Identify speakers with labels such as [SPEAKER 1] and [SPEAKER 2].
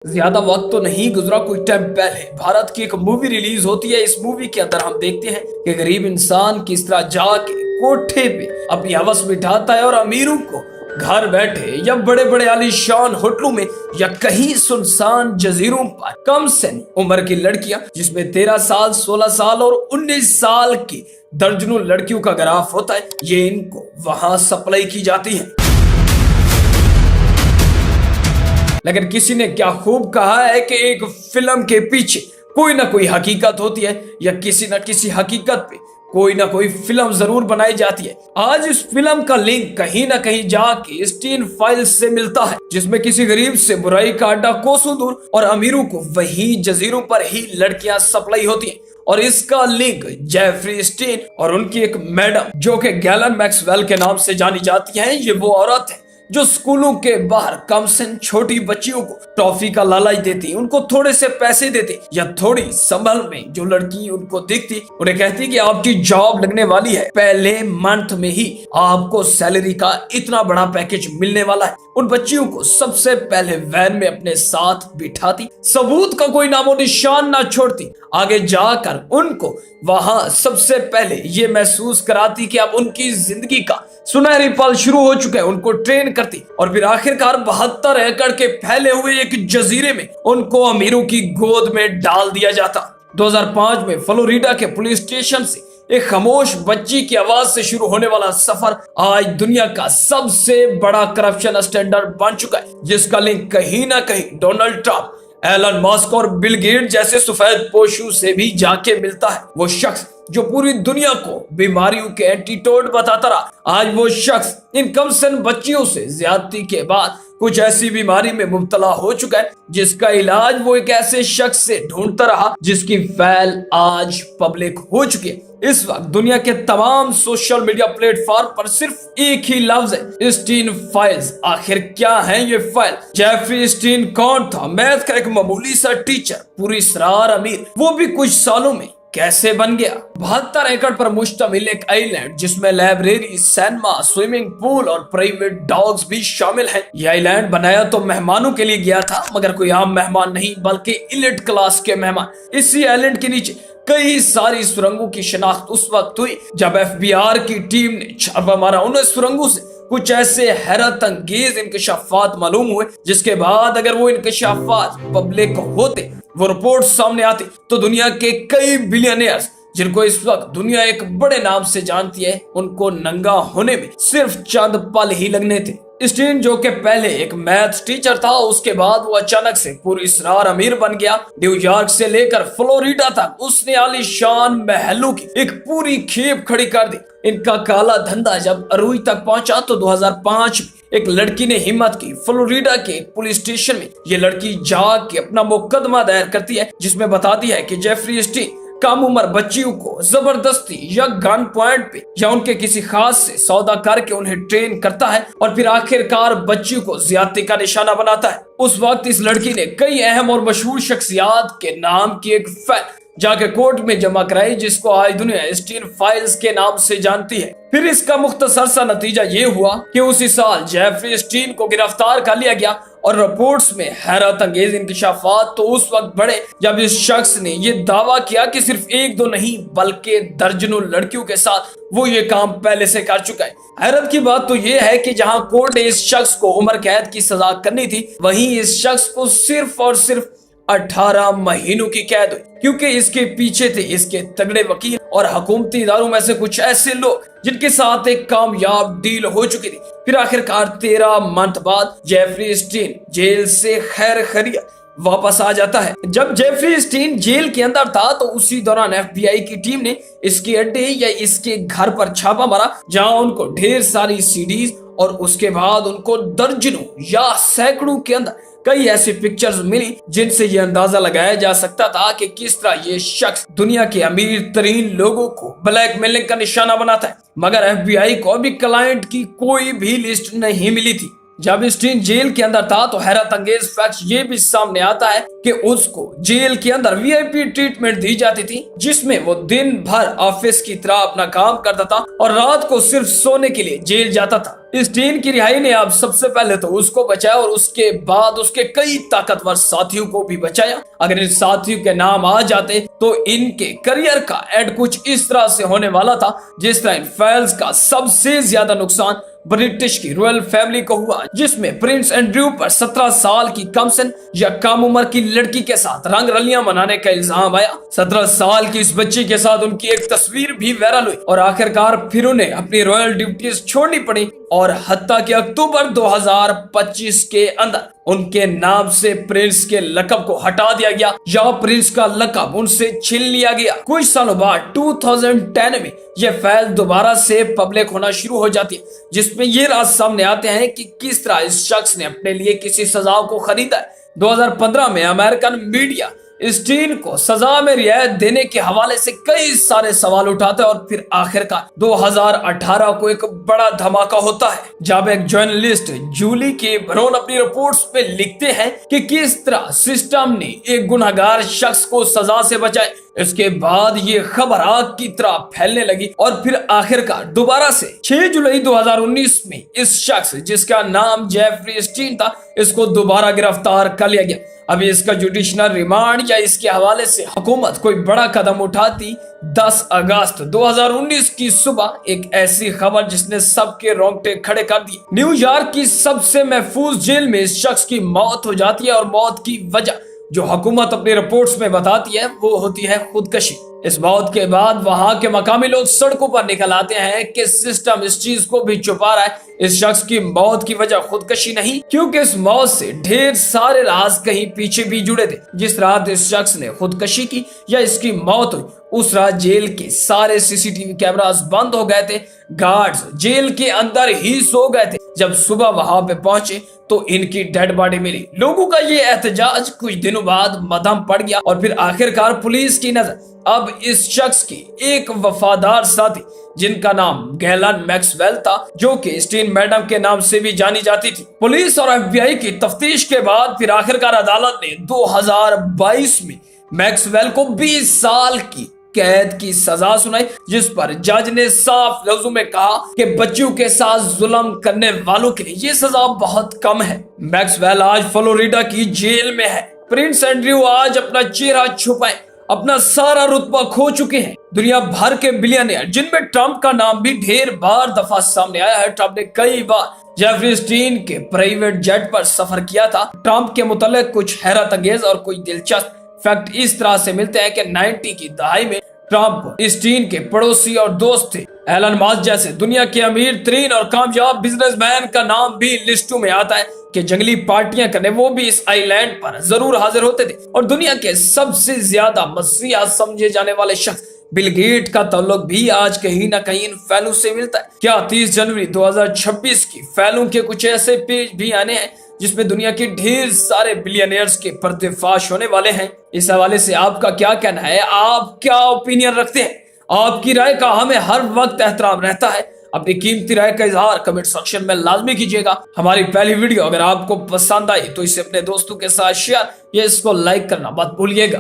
[SPEAKER 1] ज्यादा वक्त तो नहीं गुजरा, कुछ टाइम पहले भारत की एक मूवी रिलीज होती है। इस मूवी के अंदर हम देखते हैं कि गरीब इंसान किस तरह जाके कोठे पे अपनी हवस बिठाता है और अमीरों को घर बैठे या बड़े बड़े आलीशान होटलों में या कहीं सुनसान जजीरों पर कम से उम्र की लड़कियां, जिसमें 13 साल, 16 साल और 19 साल की दर्जनों लड़कियों का ग्राफ होता है, ये इनको वहां सप्लाई की जाती है। लेकिन किसी ने क्या खूब कहा है कि एक फिल्म के पीछे कोई ना कोई हकीकत होती है या किसी न किसी हकीकत पे कोई ना कोई फिल्म जरूर बनाई जाती है। आज इस फिल्म का लिंक कहीं ना कहीं जाके स्टीन फाइल्स से मिलता है, जिसमें किसी गरीब से बुराई का अड्डा कोसों दूर और अमीरों को वही जजीरों पर ही लड़कियां सप्लाई होती हैं। और इसका लिंक जेफरी स्टीन और उनकी एक मैडम जो कि गैलन मैक्सवेल के नाम से जानी जाती हैं। ये वो औरत है जो स्कूलों के बाहर कमसिन छोटी बच्चियों को टॉफी का लालच देती, उनको थोड़े से पैसे देती या थोड़ी संभल में जो लड़की उनको दिखती उन्हें कहती कि आपकी जॉब लगने वाली है, पहले मंथ में ही आपको सैलरी का इतना बड़ा पैकेज मिलने वाला है। उन बच्चियों को सबसे पहले वैन में अपने साथ बिठाती, सबूत का कोई नामो निशान ना छोड़ती, आगे जाकर उनको वहां सबसे पहले ये महसूस कराती कि अब उनकी जिंदगी का सुनहरी पल शुरू हो चुका है, उनको ट्रेन करती और फिर आखिरकार 72 एकड़ के फैले हुए एक जजीरे में उनको अमीरों की गोद में डाल दिया जाता। 2005 में फ्लोरिडा के पुलिस स्टेशन से एक खामोश बच्ची की आवाज से शुरू होने वाला सफर आज दुनिया का सबसे बड़ा करप्शन स्टैंडर्ड बन चुका है, जिसका लिंक कहीं ना कहीं डोनाल्ड ट्रंप, एलन मस्क और बिल गेट जैसे सफेद पोशू से भी जाके मिलता है। वो शख्स जो पूरी दुनिया को बीमारियों के एंटीटोड बताता रहा, आज वो शख्स इन कमसिन बच्चियों से ज्यादती के बाद कुछ ऐसी बीमारी में मुब्तला हो चुका है जिसका इलाज वो एक ऐसे शख्स से ढूंढता रहा जिसकी फाइल आज पब्लिक हो चुकी है। इस वक्त दुनिया के तमाम सोशल मीडिया प्लेटफॉर्म पर सिर्फ एक ही लफ्ज है, स्टीन फाइल्स। आखिर क्या है ये फाइल? जेफरी स्टीन कौन था? मैथ का एक मामूली सा टीचर, पूरी इसरार अमीर, वो भी कुछ सालों में कैसे बन गया? 72 एकड़ पर मुश्तमिल एक आइलैंड जिसमें लाइब्रेरी, सिनेमा, स्विमिंग पूल और प्राइवेट डॉग्स भी शामिल हैं। यह आइलैंड बनाया तो मेहमानों के लिए गया था, मगर कोई आम मेहमान नहीं बल्कि इलिट क्लास के मेहमान। इसी आइलैंड के नीचे कई सारी सुरंगों की शिनाख्त उस वक्त हुई जब FBI की टीम ने छापा मारा। उन सुरंगों से कुछ ऐसे हैरत अंगेज इंकशाफात मालूम हुए जिसके बाद अगर वो इंकशाफात पब्लिक होते, वो रिपोर्ट सामने आती, तो दुनिया के कई बिलियनियर्स जिनको इस वक्त दुनिया एक बड़े नाम से जानती है, उनको नंगा होने में सिर्फ चंद पल ही लगने थे। स्टीन जो कि पहले एक मैथ टीचर था, उसके बाद वो अचानक से पूरी इसरार अमीर बन गया। न्यूयॉर्क से लेकर फ्लोरिडा तक उसने आलीशान महलों की एक पूरी खेप खड़ी कर दी। इनका काला धंधा जब अरूई तक पहुंचा तो 2005 में एक लड़की ने हिम्मत की, फ्लोरिडा के पुलिस स्टेशन में ये लड़की जाके अपना मुकदमा दायर करती है जिसमें बताती है कि जेफरी स्टीन कम उम्र बच्चियों को जबरदस्ती या गन पॉइंट पे या उनके किसी खास से सौदा करके उन्हें ट्रेन करता है और फिर आखिरकार बच्चियों को ज्यादती का निशाना बनाता है। उस वक्त इस लड़की ने कई अहम और मशहूर शख्सियात के नाम की एक फाइल जाके कोर्ट में जमा कराई, जिसको आज दुनिया स्टीन फाइल्स के नाम से जानती है। फिर इसका मुख्तसर सा नतीजा ये हुआ कि उसी साल जेफरी स्टीन को गिरफ्तार कर लिया गया और रिपोर्ट्स में हैरत अंगेज इंकशाफात तो उस वक्त बढ़े जब इस शख्स ने ये दावा किया कि सिर्फ एक दो नहीं बल्कि दर्जनों लड़कियों के साथ वो ये काम पहले से कर चुका है। हैरत की बात तो ये है कि जहां कोर्ट ने इस शख्स को उम्र कैद की सजा करनी थी, वहीं इस शख्स को सिर्फ और सिर्फ 18 महीनों की कैद हुई, क्योंकि इसके पीछे थे इसके तगड़े वकील और हुकूमती इदारों में से कुछ ऐसे लोग जिनके साथ एक कामयाब डील हो चुकी थी। फिर आखिरकार 13 मंथ बाद जेफरी स्टीन जेल से खैर खैरियत वापस आ जाता है। जब जेफरी स्टीन जेल के अंदर था तो उसी दौरान FBI की टीम ने इसके अड्डे या इसके घर पर छापा मारा, जहां उनको ढेर सारी CDs और उसके बाद उनको दर्जनों या सैकड़ों के अंदर कई ऐसी पिक्चर्स मिली जिनसे ये अंदाजा लगाया जा सकता था कि किस तरह ये शख्स दुनिया के अमीर तरीन लोगों को ब्लैकमेलिंग का निशाना बनाता है। मगर FBI को अभी क्लाइंट की कोई भी लिस्ट नहीं मिली थी। जब स्टीन जेल के अंदर था तो हैरत अंगेज फैक्ट ये भी सामने आता है कि उसको जेल के अंदर वीआईपी ट्रीटमेंट दी जाती थी, जिसमें वो दिन भर ऑफिस की तरह अपना काम करता था और रात को सिर्फ सोने के लिए जेल जाता था। स्टीन की रिहाई ने अब सबसे पहले तो उसको बचाया और उसके बाद उसके कई ताकतवर साथियों को भी बचाया। अगर इन साथियों के नाम आ जाते तो इनके करियर का एंड कुछ इस तरह से होने वाला था जिस तरह इन फाइल्स का सबसे ज्यादा नुकसान ब्रिटिश की रॉयल फैमिली को हुआ, जिसमें प्रिंस एंड्रयू पर 17 साल की कमसन या कम उम्र की लड़की के साथ रंग रलियां मनाने का इल्जाम आया। 17 साल की इस बच्ची के साथ उनकी एक तस्वीर भी वायरल हुई और आखिरकार फिर उन्हें अपनी रॉयल ड्यूटीज छोड़नी पड़ी और हत्ता के अक्टूबर 2025 के अंदर उनके नाम से प्रिंस के लकब को हटा दिया गया या प्रिंस का लकब उनसे छीन लिया गया। कुछ सालों बाद 2010 में यह फाइल दोबारा से पब्लिक होना शुरू हो जाती है, जिसमें ये राज सामने आते हैं कि किस तरह इस शख्स ने अपने लिए किसी सजा को खरीदा। 2015 में अमेरिकन मीडिया स्टीन को सजा में रियायत देने के हवाले से कई सारे सवाल उठाते हैं और फिर आखिरकार 2018 को एक बड़ा धमाका होता है जब एक जर्नलिस्ट जूली के बरोन अपनी रिपोर्ट्स पे लिखते हैं कि किस तरह सिस्टम ने एक गुनहगार शख्स को सजा से बचाए। इसके बाद ये खबर आग की तरह फैलने लगी और फिर आखिरकार दोबारा से 6 जुलाई 2019 में इस शख्स जिसका नाम जेफरी स्टीन था इसको दोबारा गिरफ्तार कर लिया गया। अभी इसका जुडिशनल रिमांड या इसके हवाले से हुकूमत कोई बड़ा कदम उठाती 10 अगस्त 2019 की सुबह एक ऐसी खबर जिसने सबके रोंगटे खड़े कर दिए। न्यूयॉर्क की सबसे महफूज जेल में इस शख्स की मौत हो जाती है और मौत की वजह जो हुकूमत अपनी रिपोर्ट्स में बताती है वो होती है खुदकशी। इस मौत के बाद वहां के मकामी लोग सड़कों पर निकल आते हैं कि सिस्टम इस चीज को भी छुपा रहा है। इस शख्स की मौत की वजह खुदकशी नहीं, क्योंकि इस मौत से ढेर सारे राज कहीं पीछे भी जुड़े थे। जिस रात इस शख्स ने खुदकशी की या इसकी मौत हुई उस रात जेल के सारे सीसीटीवी कैमरास बंद हो गए थे। गार्ड्स जेल के अंदर ही सो गए थे। जब सुबह वहां पे पहुंचे तो इनकी डेड बॉडी मिली। लोगों का ये एहतजाज कुछ दिनों बाद मद्धम पड़ गया और फिर आखिरकार पुलिस की नजर अब इस शख्स की एक वफादार साथी जिनका नाम गैलन मैक्सवेल था, जो कि स्टीन मैडम के नाम से भी जानी जाती थी। पुलिस और एफबीआई की तफ्तीश के बाद फिर आखिरकार अदालत ने 2022 में मैक्सवेल को 20 साल की कैद की सजा सुनाई, जिस पर जज ने साफ लफ्जों में कहा कि बच्चों के साथ जुल्म करने वालों के लिए ये सजा बहुत कम है। मैक्सवेल आज फ्लोरिडा की जेल में है। प्रिंस एंड्रयू आज अपना चेहरा छुपाए अपना सारा रुतबा खो चुके हैं। दुनिया भर के बिलियनियर जिनमें ट्रंप का नाम भी ढेर बार दफा सामने आया है। ट्रंप ने कई बार जेफरी स्टीन के प्राइवेट जेट पर सफर किया था। ट्रंप के मुतालिक कुछ हैरत अंगेज और कुछ दिलचस्प फैक्ट इस तरह से मिलते हैं कि 90 की दहाई में ट्रंप स्टीन के पड़ोसी और दोस्त थे। एलन मस्क जैसे दुनिया के अमीर तरीन और कामयाब बिजनेसमैन का नाम भी लिस्टों में आता है कि जंगली पार्टियां करने वो भी इस आइलैंड पर जरूर हाजिर होते थे। और दुनिया के सबसे ज्यादा मसीहा समझे जाने वाले शख्स बिल गेट का ताल्लुक भी आज कहीं ना कहीं इन फैलों से मिलता है। क्या 30 जनवरी 2026 की फैलों के कुछ ऐसे पेज भी आने हैं जिसमें दुनिया के ढेर सारे बिलियनियर्स के पर्दाफाश होने वाले हैं। इस हवाले से आपका क्या कहना है? आप क्या ओपिनियन रखते हैं? आपकी राय का हमें हर वक्त एहतराम रहता है। अपनी कीमती राय का इजहार कमेंट सेक्शन में लाजमी कीजिएगा। हमारी पहली वीडियो अगर आपको पसंद आई तो इसे अपने दोस्तों के साथ शेयर या इसको लाइक करना मत भूलिएगा।